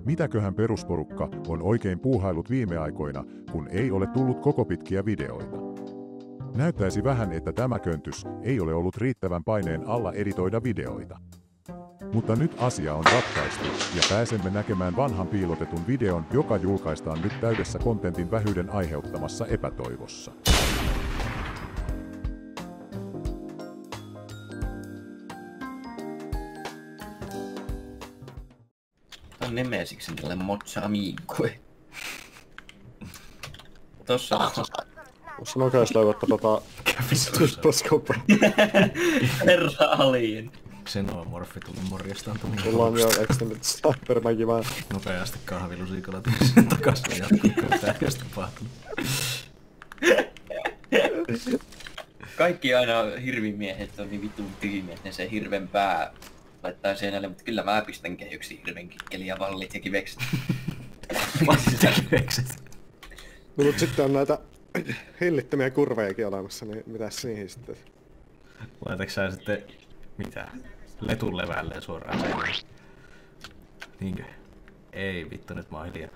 Mitäköhän perusporukka on oikein puuhailut viime aikoina, kun ei ole tullut koko pitkiä videoita? Näyttäisi vähän, että tämä köntys ei ole ollut riittävän paineen alla editoida videoita. Mutta nyt asia on ratkaistu ja pääsemme näkemään vanhan piilotetun videon, joka julkaistaan nyt täydessä kontentin vähyyden aiheuttamassa epätoivossa. On Nemesiksi tälle Mozzamiikkui. Tossa Ossa nokeasti löydättä Tysploskope. Herra aliin. Xenomorfi tuli morjestantumaan. Mulla on jo extended snipermäkivää. Nopeasti kahvilusiikolla tuli takaisin ja jatkuu, mitä ei tapahtunut. Kaikki aina hirvimiehet on niin vitun tyhmiä, että ne se hirven pää laittaa seinälle, mutta kyllä mä pistän kehyksiin hirven kikkeli ja vallit ja kivekset. Vallit ja kivekset. No mut sitten on näitä hillittömiä kurvejakin olemassa, niin mitäs niihin sitten? Laitatko sä sitten mitä? Letun levälleen suoraan seinään? Niinkö? Ei vittu, nyt mä oon hiljaa.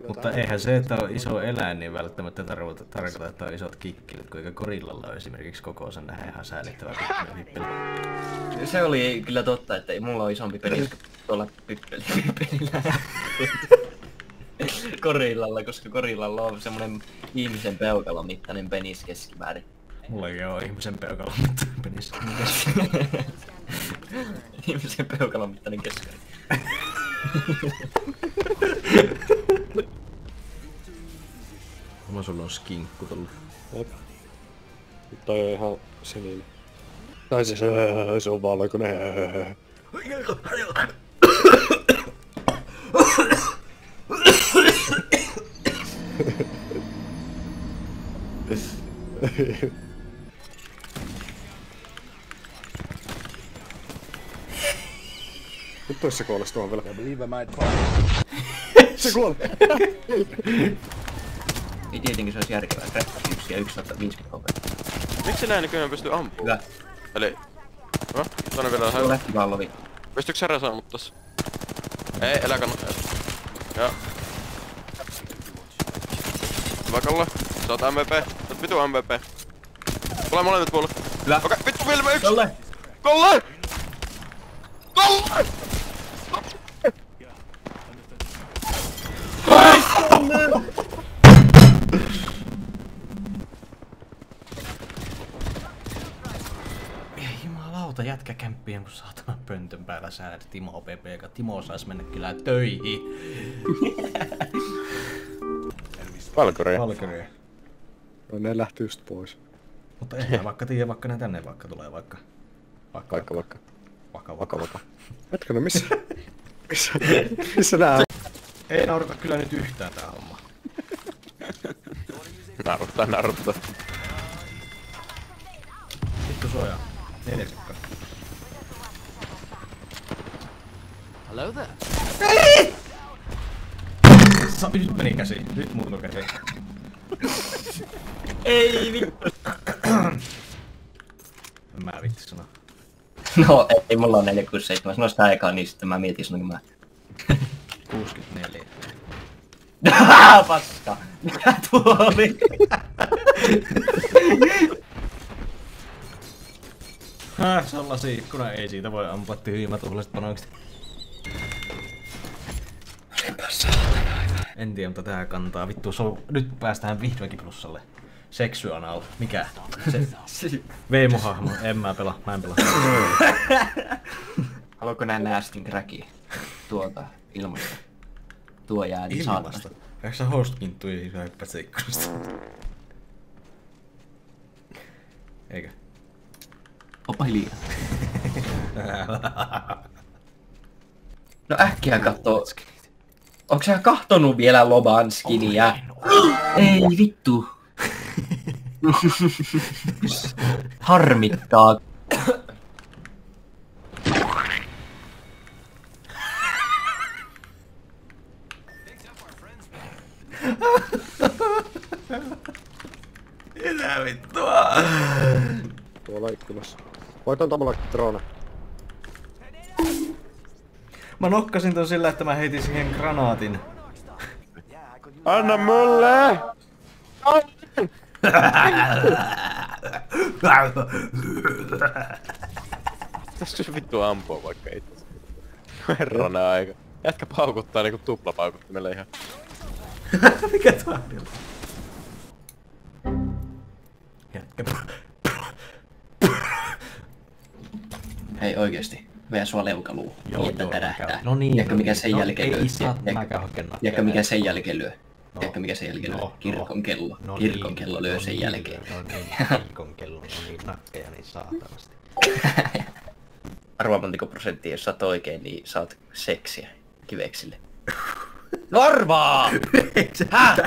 Mutta eihän se, että on iso eläin, niin välttämättä tarkoita, että on isot kikkilit, kuinka gorillalla on esimerkiksi kokoonsa nähdä ihan säälittävä pippeli. Se oli kyllä totta, että mulla on isompi penis tuolla pippelillä. Gorillalla, koska gorillalla on semmonen ihmisen peukalon mittainen penis keskimäärin. Mullakin on ihmisen peukalon mittainen penis. Ihmisen peukalon mittainen keskimäärin. Mä sulla on skinkku tullut. Jep. Toi on ihan sininen. Tai siis se on valkoinen. Nyt toissa kuolesta tuohon vielä. Se kuoli! Ei tietenkin se olisi järkevää. Treffaisi 1 ja 150 HP. Miksi näin nykyään pystyy ampumaan? Hyvä. Eli... No, tonne vielä Se on lähtivallovi. Pystyykö sä resaamut tossa? Ei, elä kannattaa. Joo. Hyvä Kalle. Sä oot MVP. Sä oot vitu MVP. Tulee molemmat puolelle. Hyvä. Okei, vittu Vilme 1! Kalle! Kalle! Kalle! Jumalauta, jätkä kämppien kun saatana pöntön päällä säädä Timo PP, joka Timo sais mennä kyllä töihin. Valkyrie. No ne lähti just pois. Mutta ei mä vaikka tiedä, vaikka ne tänne vaikka tulee vaikka. Vaikka. Hetkinen, missä nää on? Ei naurata kyllä nyt yhtään tää homma. Naruttaa. Vittu suojaa. 4 sekkaa. Hello there. Nyt meni käsi. Nyt muutu käsi. Ei vittu. Mä vittu sano. No ei mulla on 467. Sano sitä aikaa, niin sitten mä mietin sanonko mä. 64. Paska! Mikä tuo oli? Sellaisia ikkuna ei siitä voi ampua tyhjimät tuollaiset panokset. Olipa saatana. En tiedä, mutta tää kantaa. Vittu, nyt päästään vihdoinkin plussalle. Sexual. Mikä? Se Veimo-hahmo. Mä en pelaa. Haluatko nää Nastin crackia? Tuolta ilmasta. Tuo jää niin ilmasta. Eikö sä hostkinttu ja hyppät se ikkunasta? Eikö? Oppa hiljaa. No äkkiä kattoo. Onks sä kahtonut vielä Loban skiniä? Ei vittu. Harmittaa. Mitä vittua? Tuolla ikkunassa. Voitan tommola drone. Mä nokkasin ton sillä, että mä heitin siihen granaatin. Anna mulle! Tässä jos vittu ampuu vaikka itse. Herranen aika. Jätkä paukuttaa niinku tuplapaukuttimella ihan. Mikä tää on? Jätkä. Hei oikeesti. Vee sua leukaluu. Joo, Että tärähtää. no niin. Tiedätkö mikä sen jälkeen lyö? Ei saa, mäkään hakenut. Tiedätkö mikä sen jälkeen lyö? Tiedätkö mikä sen jälkeen lyö? Kirkon kello. No Kirkon niin, kello lyö no sen niin, jälkeen. No niin, kirkon kello, no niin nakkeja niin saatanasti. Arvaa montako prosenttia, jos saat oikein, niin saat seksiä kiveksille. No arvaa! Häh?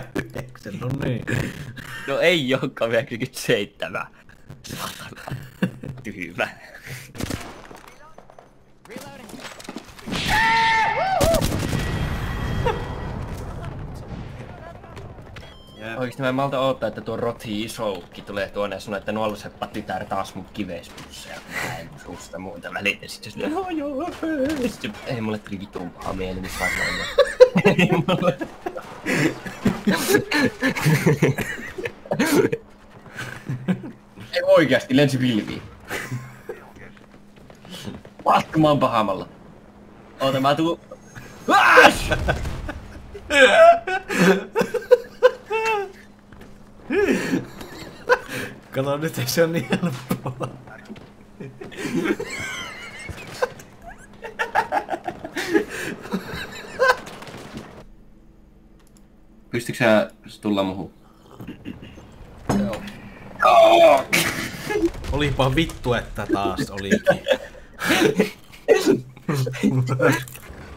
No niin. No ei olekaan 97. Saatana. Tyhmä. Oikeesti mä en malta odottaa, että tuo Rothi isoukki tulee tuonne ja sanoo, että nuoluseppa tytär taas mun kiveispusseja. Mä en susta muuta välitä. Sitten se joo. Ei mulle tuli vitun paha mieli, missä varmaan. Ei mulle. Ei oikeasti, lensi pilviin. Vatku, mä oon pahamalla. Oota, mä tuun... Kato nyt, ei se oo niin helppoa. Pystytkö sä tulla muhun? Joo. Olipa vittu, että taas olikin.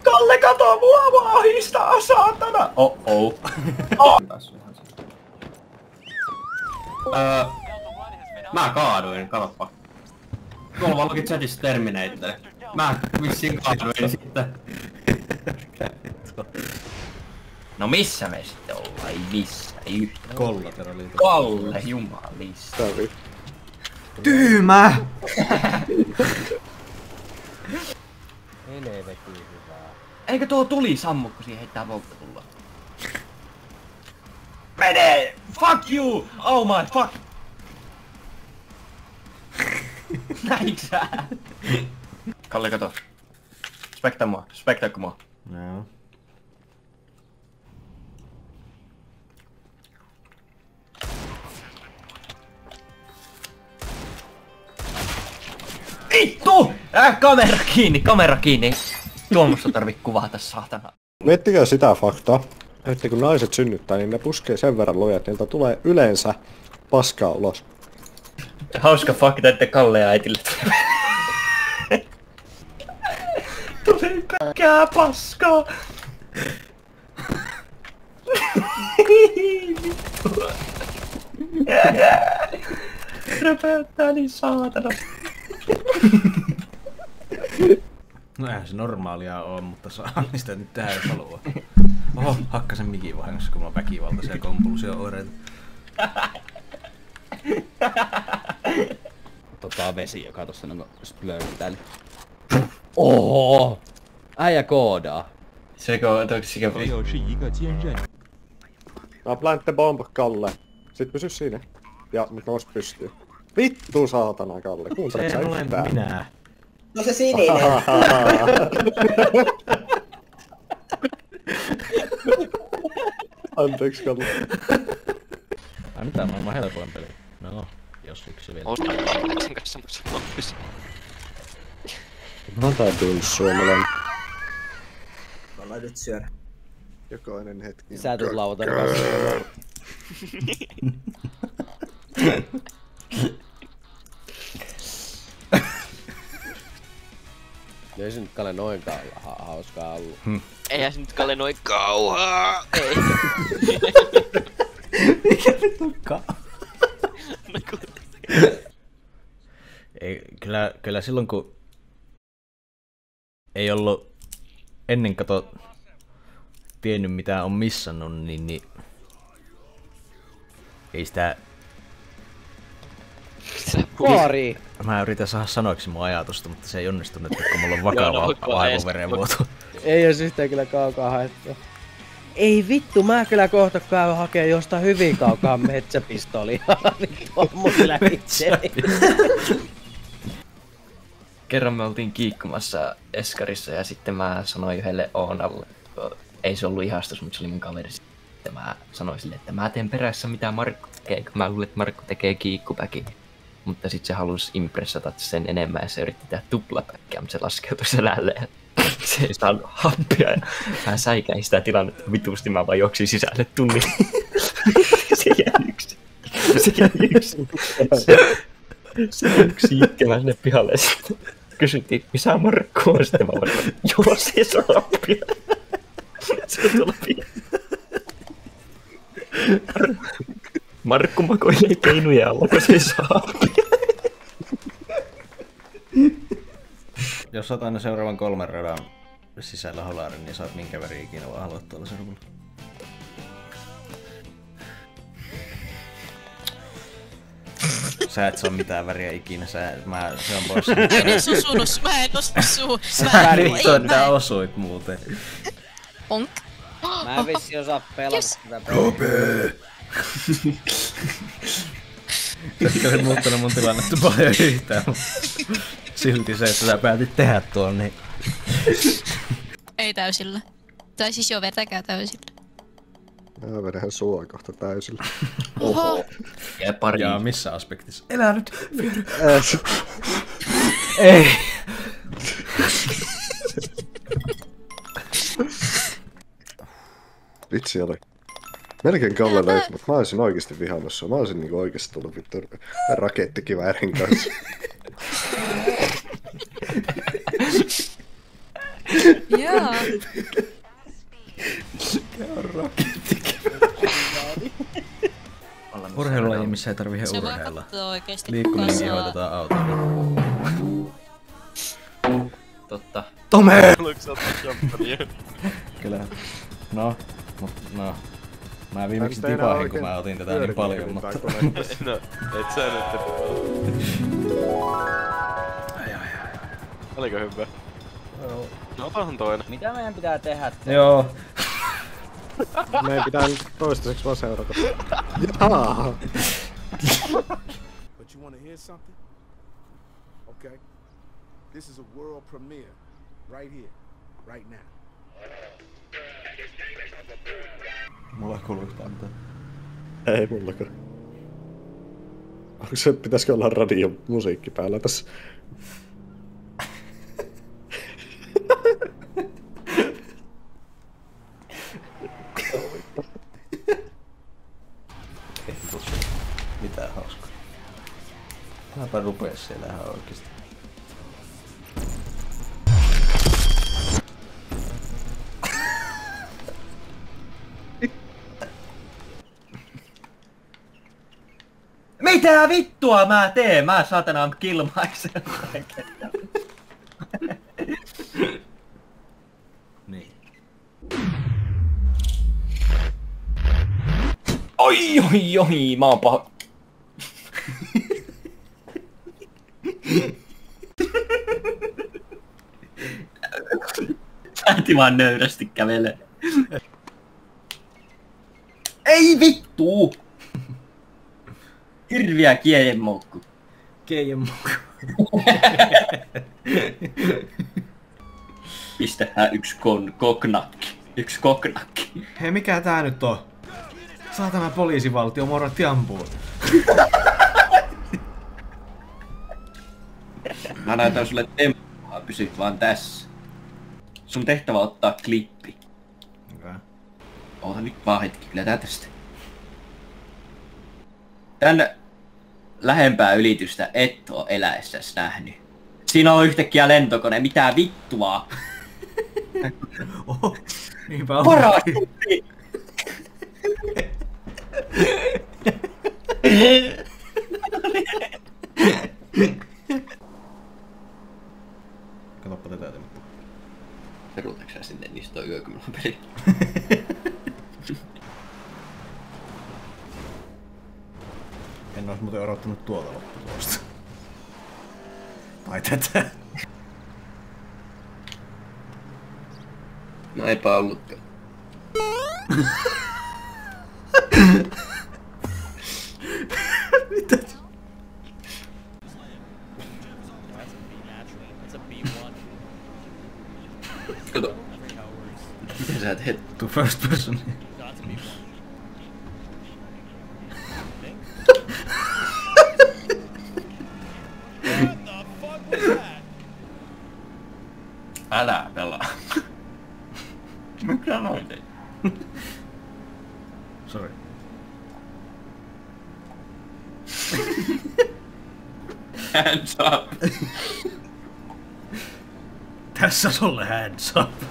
Kalle, kato mua, mä ahistaa, saatana! Oh. Mä kaaduin, katoppa. Tuolla vaan luki chatissa Terminator. Mä vissiin kaaduin sitten. No missä me sitten ollaan? Ei missä, ei yhtään. Kollateraliito. Kalle, jumalista. Tyhmä! Helvetin hyvää. Eikö tuo tuli sammu, kun siihen heittää polttotulloa? Mene! Fuck you! Oh my fuck! Näinkö sä? Kalle, kato. Spektaa mua. Joo. Vittu! Kamera kiinni! Tuomusta tarvii kuvata, saatana. Miettikää sitä faktaa, että kun naiset synnyttää, niin ne puskee sen verran lujat, että niiltä tulee yleensä paskaa ulos. Hauska fakta, että Kalle ja äitille tuli pelkkää paskaa. Vittu. Röpöttää niin saatana. No eihän se normaalia oo, mutta saa niistä nyt tehdä jos haluaa. Oho, hakkasen mikin vahingossa, kun mulla on väkivaltaisia kompulsio-oireita. Vesi, joka tossa niinku splurtää. Oho! Äijä koodaa. Mä plant the bomb, Kalle. Sit pysy siinä. Ja mut nous pystyy. Vittu saatana, Kalle. Kuuntelet sä yhtään? Minä. No se sininen. Anteeksi, Kalle. Ai mitä, maailman helpoin peli. No, jos yksi vielä. Sen kanssa loppis. No tää suomalainen. Ollaan nyt syödä. Jokainen hetki. Sä tulet lauantaina kanssa. Ei se nyt Kalle noinkaan hauskaa ollut. Eihän se nyt Kalle noin kauhaa. Ei. Mikä vittukaan? Ei, kyllä silloin kun ei ollut ennen tiennyt mitä on missannut, niin ei sitä Kuori! Mä yritän saada sanoiksi mun ajatusta, mutta se ei onnistunut, kun mulla on vakava aivoverenvuoto. Ei oo yhtään kyllä kaukaa haettua. Ei vittu, mä kyllä kohta käyn hakee jostain hyvin kaukaa metsäpistolia. Vittu mun lähitseni. Kerran me oltiin kiikkumassa Eskarissa ja sitten mä sanoin yhdelle Oonalle, ei se ollut ihastus, mutta se oli mun kaveri. Sitten mä sanoin sille, että mä teen perässä mitä Markku tekee, kun mä luulen, että Markku tekee kiikkupäkin. Mutta sitten se halusi impressata sen enemmän ja se yritti tehdä tuplapäkkiä, mutta se laskeutui selälleen. Se ei saanut happia ja mä säikäin sitä tilannetta vitusti, mä vaan juoksin sisälle tunnin. Se jäi yksin. Se yksi itkemään sinne pihalle ja sitten kysyttiin, missä Markku on, sitten mä vaan, joo se saa happia. Se on tuolla pihalle. Markku makoilee keinuja alla, kun se ei saa happia. Jos saat aina seuraavan 3 radan sisällä holarin, niin saat minkä väriä ikinä vaan haluat tuolla servulla. Sä et saa mitään väriä ikinä, se on pois. Mä en susunut, mä en suu. Tää osuit muuten. Ponk. Mä en vissi osaa pelata sitä peliä. Ehkä olet muuttanut mun tilannetta paljon yhtään, mutta silti se, että sä päätit tehdä tuon, niin... Ei täysillä. Tai siis joo, vetäkää täysillä. Mä vedän sua kohta täysillä. Oho. Ja pari. Jaa, missä aspektissa? Elää nyt! Ei. Vitsi oli. Melkein Kalle löysi, mutta mä olisin oikeesti vihannut sua. Mä olisin niinku oikeesti tullut vittu rakettikiväärin kanssa. Jaa. Urheilulaji, missä ei tarvii Se voi urheilla. katsoa oikeesti. Liikkuminenkin hoitetaan autolla. Totta. Tome! Haluatko sä ottaa champagnea? Kyllä. No. Mä viimeksi tipahin, kun mä otin tätä niin paljon, mutta... No, et sä nyt. Ai. Oliko hyvä? No otahan toinen. Mitä meidän pitää tehdä? Joo. Meidän pitää nyt toistaiseksi vaan seurata. Jaa! But you wanna hear something? Okay. This is a world premiere. Right here. Right now. Mulla ei kuulu yhtään mitään. Ei mullakaan. Onko se, pitäisikö olla radion musiikki päällä tässä? Ei tossa mitään hauskaa. Mäpä rupees siellä ihan oikeesti. Mitä vittua mä teen? Mä saatana kilmaisen. Niin. Oi, mä oon paha. Äiti vaan nöyrästi kävelee. Ei vittu! Hirviä kiejenmoukku. Keijenmoukku. Pistähän yksi koknakki. Yksi koknakki. Hei, mikä tää nyt on? Saatana poliisivaltio, moratti ampuu. Mä näytän sulle temppua, pysyt vaan tässä. Sun tehtävä on ottaa klippi. Okay. Oota nyt vaan hetki, kyllä tää tästä. Tän lähempää ylitystä et oo eläessäs nähnyt. Siinä on yhtäkkiä lentokone, mitä vittua? Oho, niinpä on. Parastutti! Katoppa tätä temppua. Peruutaks sä sinne, niin toi yökymälä peli. En En ois muuten odottanut tuolta lopputulosta. Tai tätä. No eipä ollutkaan. Mitä? Kato. Mitä sä teet? To first person. Älä pelaa. Mä kyllä noin tein. Sorry. Hands up. Tässä sulle hands up.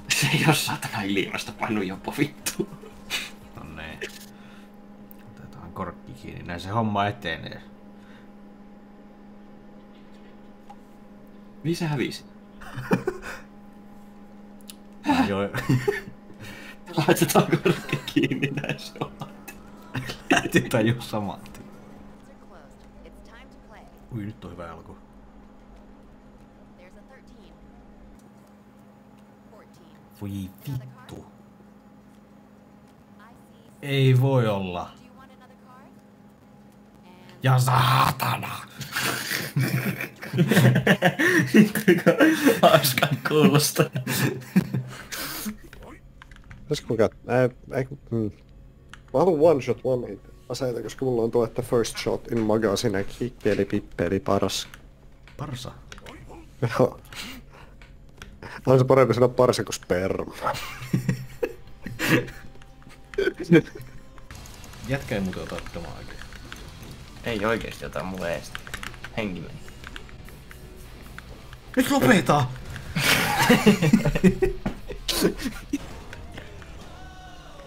Se ei oo satana ilmasta painu jopa vittu. No niin. Otetaan korkki kiinni, näin se homma etenee. Mihin sä hävisit? Joo. Laitetaan korkki kiinni, näin se on. Lähti tajua saman. Ui, nyt on hyvä alku. Voi vittu. Ei voi olla. Ja saatana! Hauskaa kuulostaa. Pitäisikö mä haluan one shot one hit aseita, koska mulla on tuo, että first shot in magazine, kikkeli, pippeli, paras. Parsa? Joo. On se parempi sanoa parsa kuin sperma. Jätkä ei muuten ota damagea. Ei oikeesti ota mulle ees. Henki meni. Nyt lopeta!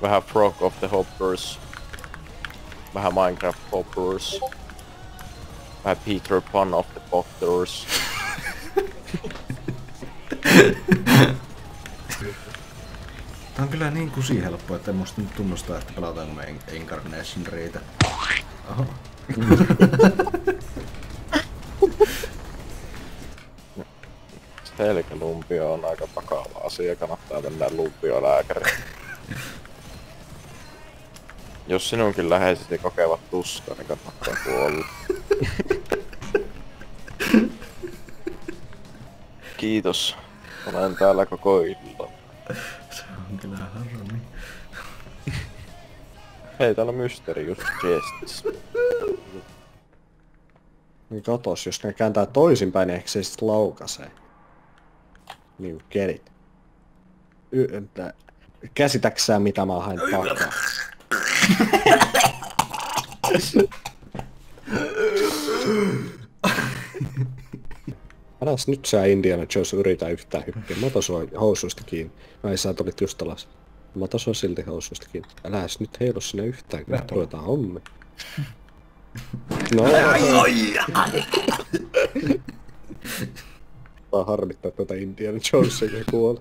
Vähän Frog of the Hoppers. Vähän Minecraft Hoppers. Vähän Peter Pan of the Potters. Tää on kyllä niin kusihelppo, että en musta nyt tunnustaa, että pelataanko me Incarnation riitä. Oho. Selkälumpio on aika vakava asia, kannattaa mennä lumpiolääkäriin. Jos sinunkin läheisesi kokevat tuskaa, niin kannattaa kuolla. Kiitos. Olen täällä koko illan. Se on kyllä harmi. Hei, täällä on Mysterious Justice. Niin katos, jos ne kääntää toisinpäin, niin ehkä se sit laukaisee. Niin kerit. Käsitäksää mitä mä hain takaa? Äläs nyt sä Indiana Jones yritä yhtään hyppiä. Mä otan sua housuista kiinni. Ai sä tulit just alas. Mä otan sua silti housuista kiinni. Äläs nyt heilu sinne yhtään, kun nyt ruvetaan hommi. No. Tää harmittaa tätä Indiana Jonesia kuolla.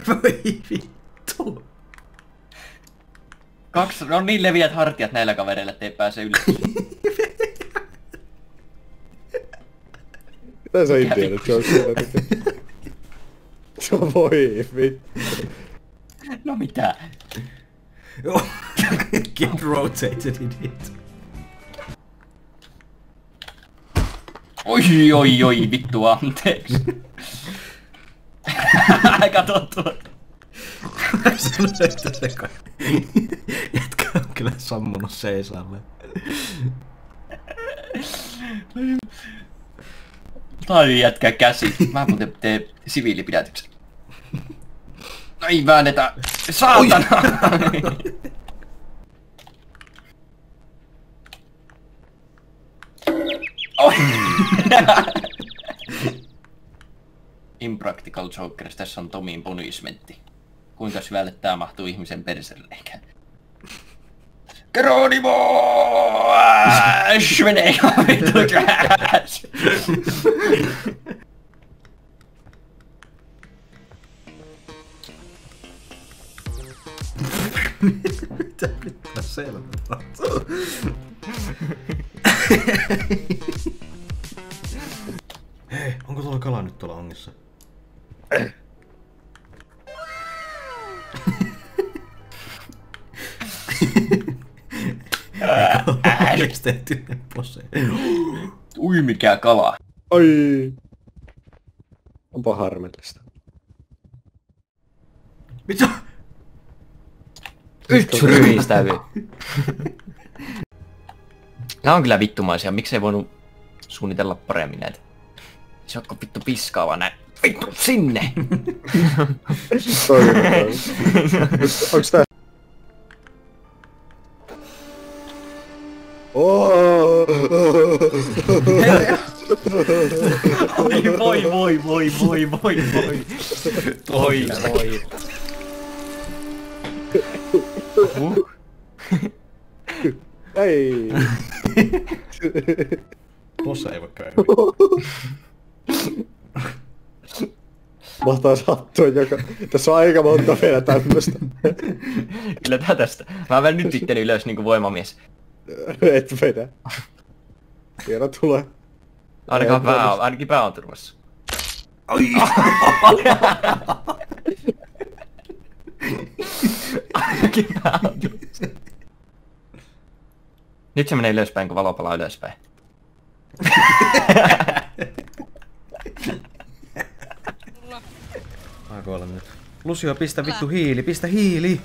Voi vittu. On niin leviät hartiat näillä kavereilla, ettei pääse yli. Mitä se Indiana Jonesia tekee? Voi vittu. No mitä? Get rotated in it. Oi, vittu anteeksi. Kato tuo. Sanoin, että se kai. Jätkä on kyllä sammunut seisalle. Tai jätkä käsi. Mä muuten teen siviilipidätyksen. Ei väännetä. Saatana! Oi! Impractical Jokers, tässä on Tomin punishmentti. Kuinka syvälle tää mahtuu ihmisen perselleikään? Geronimo! Äsh, menee ihan vittu trash! Mitä vittua selvä? Hei, onko tuolla kala nyt tuolla ongissa? Äänestettyinen pose. Ui mikä kala. Oi. Onpa harmillista. Mitä? Yksi ryhistävy. Nää on kyllä vittumaisia, miksei voinut suunnitella paremmin näitä. Se onko vittu piskaava näin. Vittu sinne! Onks tää? Voi. Ei. Tossa ei voi käydä. Mahtaa sattua joka... Tässä on aika monta vielä tämmöstä. Kyllä tää tästä. Mä vedän nyt itteni ylös niinku voimamies. Et vedä. Tiedä tulee. Ainakin pää on turvassa. Ai! Ainakin pää on turvassa. Nyt se menee ylöspäin, kun valo palaa ylöspäin. Aiko olla nyt. Lucio, pistä vittu hiili, pistä hiili!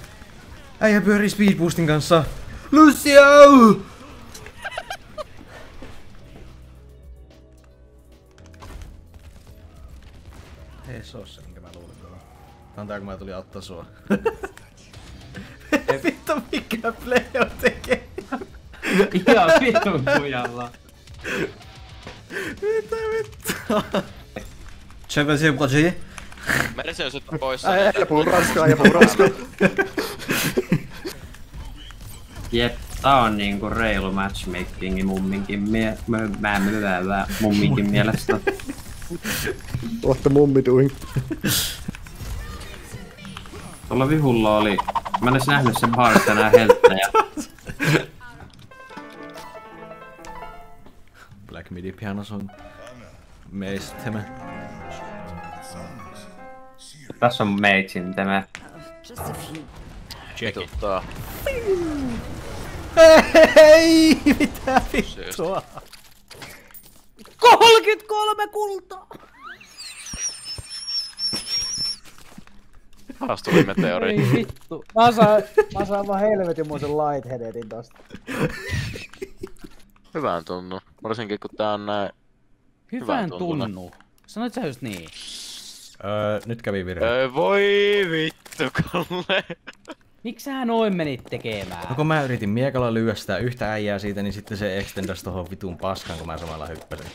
Äijä pyörii speedboostin kanssa. Lucio! Ei se oo se, minkä mä luulin tuolla. Antaa kun mä tulin auttaa sua. Vittu mikä Pleo tekee? Ihan vitun kujalla. Mitä vittua? Chevy se projet. Mersi on sitten poissa. Ja puhun ranskaa, ja puhun ranskaa. Jep, tää on niinku reilu matchmakingi mumminkin mielestä. What the mummi doing? Tuolla vihulla oli... Mä en edes nähnyt sen baarista nää helttejä. Black Midi pianos on meistemme. Tässä on meitsin tämä. Check it. Hei, mitä vittua? 33 kultaa! Taas tuli meteori. Ei vittu. Mä saan vaan helvetinmoisen lightheadedin tosta. Hyvään tunnu. Varsinkin kun tää on näin... Hyvään tunnu. Sanoit sä just niin? Nyt kävi virhe. Voi vittu, Kalle. Miksi sä noin menit tekemään? No kun mä yritin miekalla lyöstää yhtä äijää siitä, niin sitten se extendas tohon vitun paskan, kun mä samalla hyppäsin.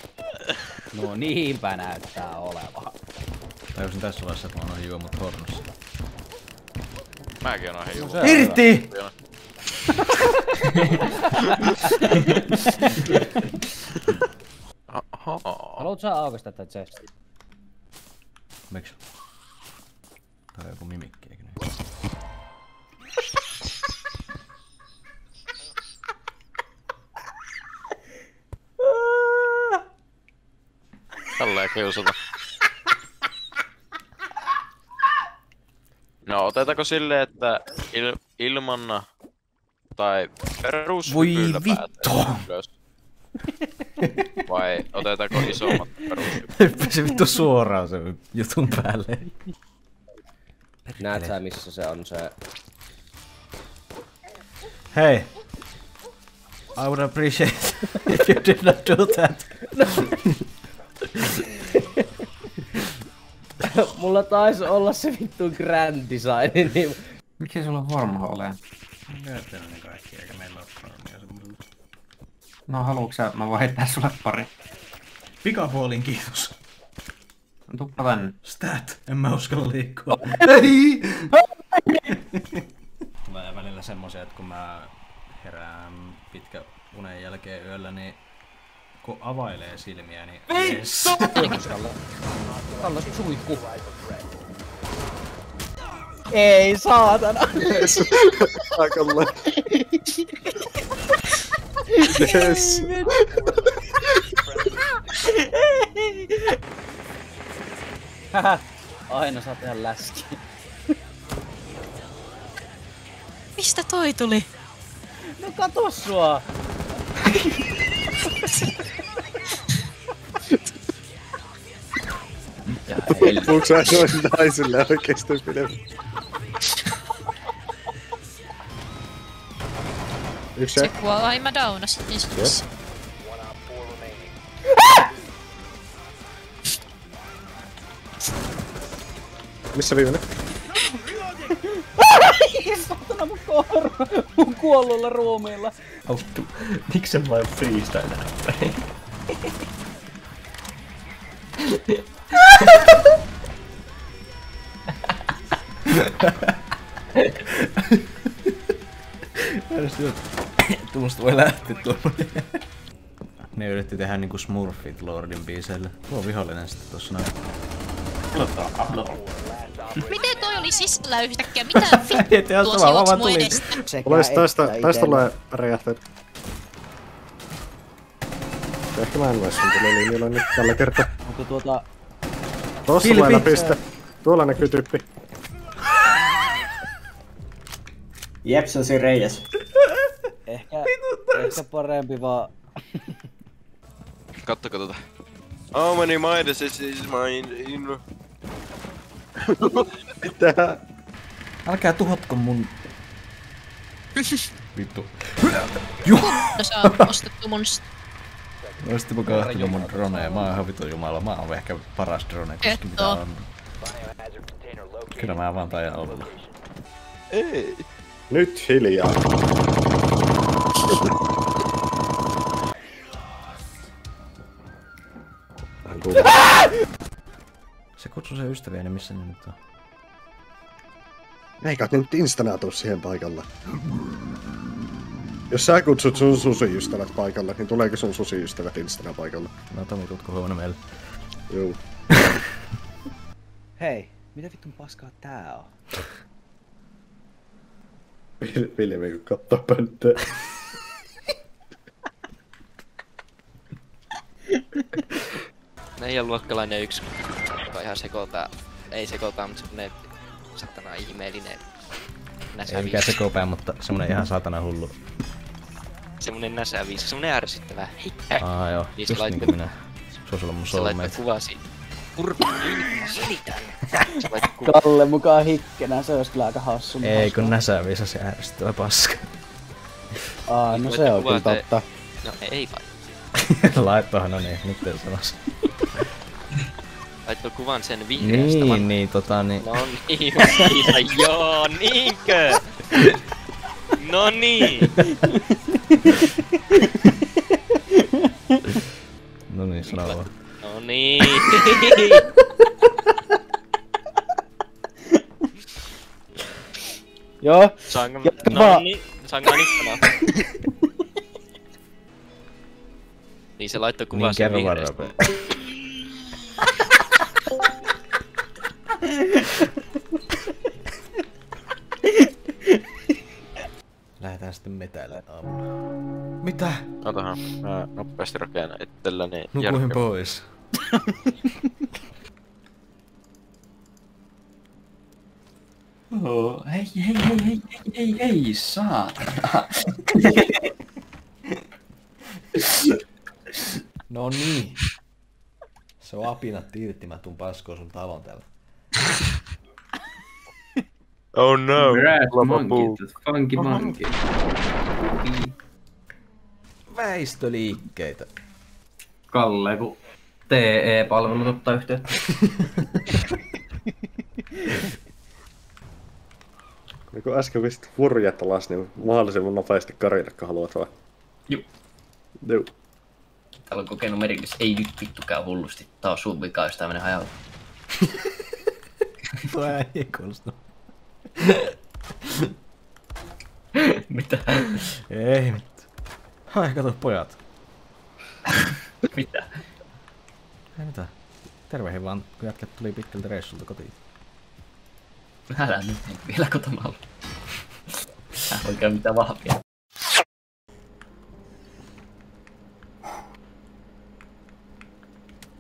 No niinpä näyttää olevan. Tajusin tässä vaiheessa, että mä oon juomut hornossa. Mäkin oon juomut. Irti! Haluut sä aukasta tätä chestia? Miksi? Tää on joku mimikki, eikö niin? Tälleen kiusata. No otetaanko silleen, että ilman tai perushypyllä päätään ylös? Vai otetaanko isommat perushypyllä? Hyppäsi vittu suoraan sen jutun päälle. Näet sä missä se on se... Hei! I would appreciate if you did not do that. Mulla taisi olla se vittu grand design, niin... Miksi sulla on varma ole? Käytän ne kaikki, eikä meillä oo farmia semmoisella. No haluuks sä, mä voin heittää sulle pari. Pikapuolin kiitos. Tuppa tänne. Stat! En mä uskalla liikkua. Ei! Tulee välillä semmosia, että kun mä herään pitkä unen jälkeen yöllä, niin kun availee silmiä, niin... Yes. Kalle suihku. Ei saatana! Paikalle. Yes. Hähä, aina saa tehdä läski. Mistä toi tuli? No kato sua! Onko sä noin naisille oikeesti pidemmän? Yksi Se kuoli, ai mä downasin niin sanotusti. Missä viimeinen? Satana mun koira! Mun kuolluilla ruumiilla. Auttu. Miksi se vain freestyle näin? Tuosta voi lähteä tuommoinen. Ne yritti tehdä niinku Smurfit Lordin biiseille. Tuo vihollinen sitten tossa noin. Miten toi oli sisällä yhtäkkiä? Mitä vittua se juoks mun edestä? Olis tästä tulee räjähteet. Ehkä mä en vois sun tulee linjalla nyt tällä kertaa. Onko tuota... Tossa tulee piste. Tuolla näkyy tyyppi. Jep, se on siinä reijäs. Ehkä parempi vaan... Kattoko tota. How many Midas is mine? Mitä? Älkää tuhotko mun... Vittu. No sä oot ostettu mun... Oistitko kahtunut mun dronea? Mä oon ihan vitun jumala. Mä oon ehkä paras drone, koska mitä on. Kyllä mä vaan taidan olla. Ei. Nyt hiljaa. Se kutsui sen ystäviä, niin missä ne nyt on? Eikä nyt instanaa tuu siihen paikalle. Jos sä kutsut sun susiystävät paikalle, niin tuleeko sun susiystävät instana paikalle? No Tomi, tuutko huomenna meille? Juu. Hei, mitä vittun paskaa tää on? Viljelmi kun kattoo pönttöä. Meidän luokkalainen yksi, joka ihan sekoittaa, ei sekoittaa, mutta semmonen satana ihmeellinen näsäviisi. Ei mikään sekopää, mutta semmonen ihan satana hullu. Semmonen näsäviisi, semmonen ärsyttävä. Aa joo, niin just niinku minä. Se olisi ollut mun soulmate. Se laittoi kuvasi. Kurva, niin mä selitän. Kalle mukaan hikkenä, se olisi kyllä aika hassu. Ei kun näsäviisa se ärsyttävä paska. Aa, no se on kyllä totta. No ei vai. Laittohan, no niin, nyt ei sanas. Laittoi kuvan sen vihreästä. Niin, No niin, joo, niinkö? No niin. No niin, sano vaan. No niin. Joo. No niin, saanko mä nyt sanoa? Niin se laittoi kuvan sen vihreästä. Lähetään sitten metäille aamulla. Mitä? Otahan, mä nopeasti rakennan itselläni. Nukuin pois. Oh, hei, saatana. No niin. Se on apinat irti, mä tuun paskoon sun talon täällä. Oh no. Red monkey, funky monkey. Väistöliikkeitä. Kalle, kun TE-palvelut ottaa yhteyttä. Niin kun äsken pistit furjat alas, niin mahdollisimman nopeasti karinakka haluat vai? Juu. Juu. Täällä on kokenut merkitys, ei nyt vittukään hullusti. Tää on sun vika, jos tää menee hajalla. Tuo ei kuulosta. Mitä? Ei mitään. Hai, kato pojat. Mitä? Ei mitään. Tervehdin vaan, kun jätkät tuli pitkältä reissulta kotiin. Älä nyt vielä kotona olla. Tää oikein mitään vahvia.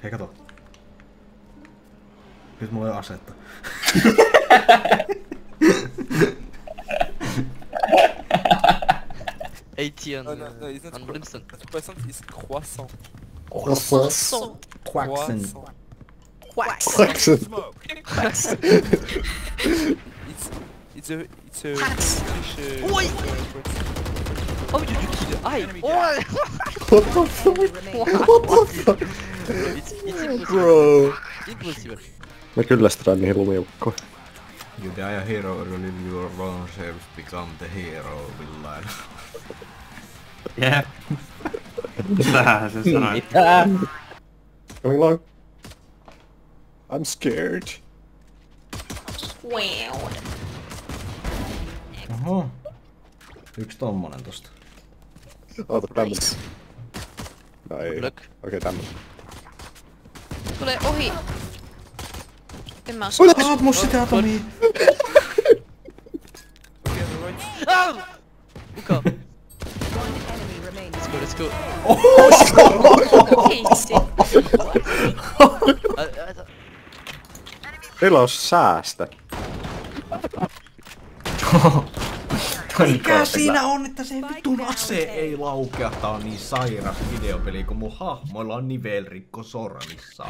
Hei kato. Nyt mulla ei oo asetta. Etienne. Non, it's not Brimstone. croissant, it's croissant. Croissant. Quackson. Quackson. It's a English. Oi! Oh, you kill. Aïe! Oh! What the fuck? What the fuck? It's impossible. Bro. Impossible. Mä kyllästän niihin lumiukkoihin. You die a hero or live your own self, become the hero, villain. Jep. Tähän se sanoi. Mitä? Coming along. I'm scared. Oho. Yksi tommonen tosta. Oota tämmönen. No ei. Look. Okei, tämmönen. Tulee ohi. En mä osaa. Saat mun sitä Tomi! Kuka? Let's go. Easy. Meillä on säästä. Mikä siinä on, että se vitun ase ei laukea? Tää on niin sairas videopeli, kun mun hahmoilla on nivelrikko sormissa.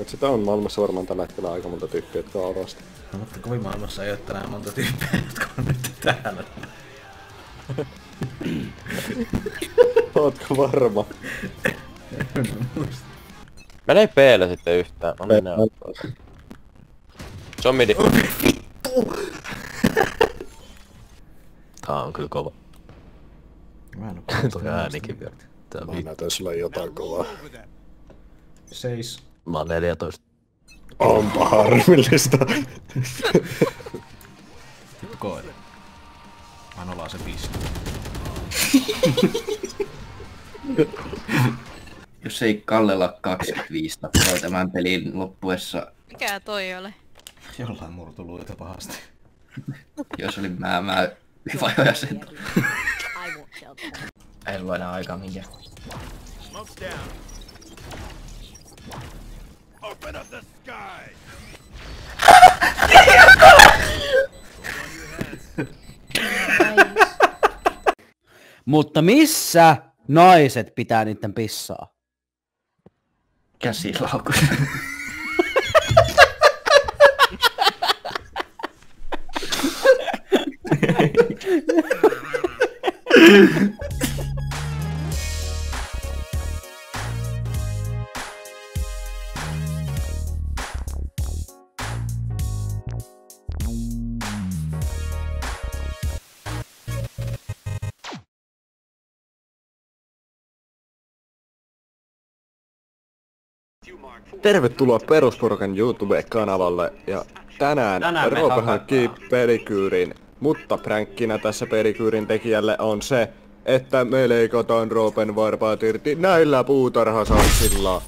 Sitä on maailmassa varmaan tällä hetkellä aika monta tyyppiä, jotka on orasta. No mutta kovin maailmassa ei oo tänään monta tyyppiä, jotka on nyt täällä. Ootko varma? Mene P-lle sitten yhtään. No minä. Se on midi. Tää on kyllä kova. Mä en oo toi äänikin vielä. Mä näytän sulle jotain kovaa. Seis. Mä oon 14. Onpa harmillista. Vittu koira. Mä ollaan se 5. Jos ei Kallella 25 tappoa tämän pelin loppuessa. Mikä toi ole? Jollain murtuluita pahasti. Jos oli mä vajoja sen. Ei ollut enää aikaa minkään. Open up the sky! Mutta missä naiset pitää niitten pissaa? Käsilaukussa. Tervetuloa Perusporukan YouTube-kanavalle ja tänään Roope hankkii pedikyyrin, mutta pränkkinä tässä pedikyyrin tekijälle on se, että me leikataan Roopen varpaat irti näillä puutarhasaksilla.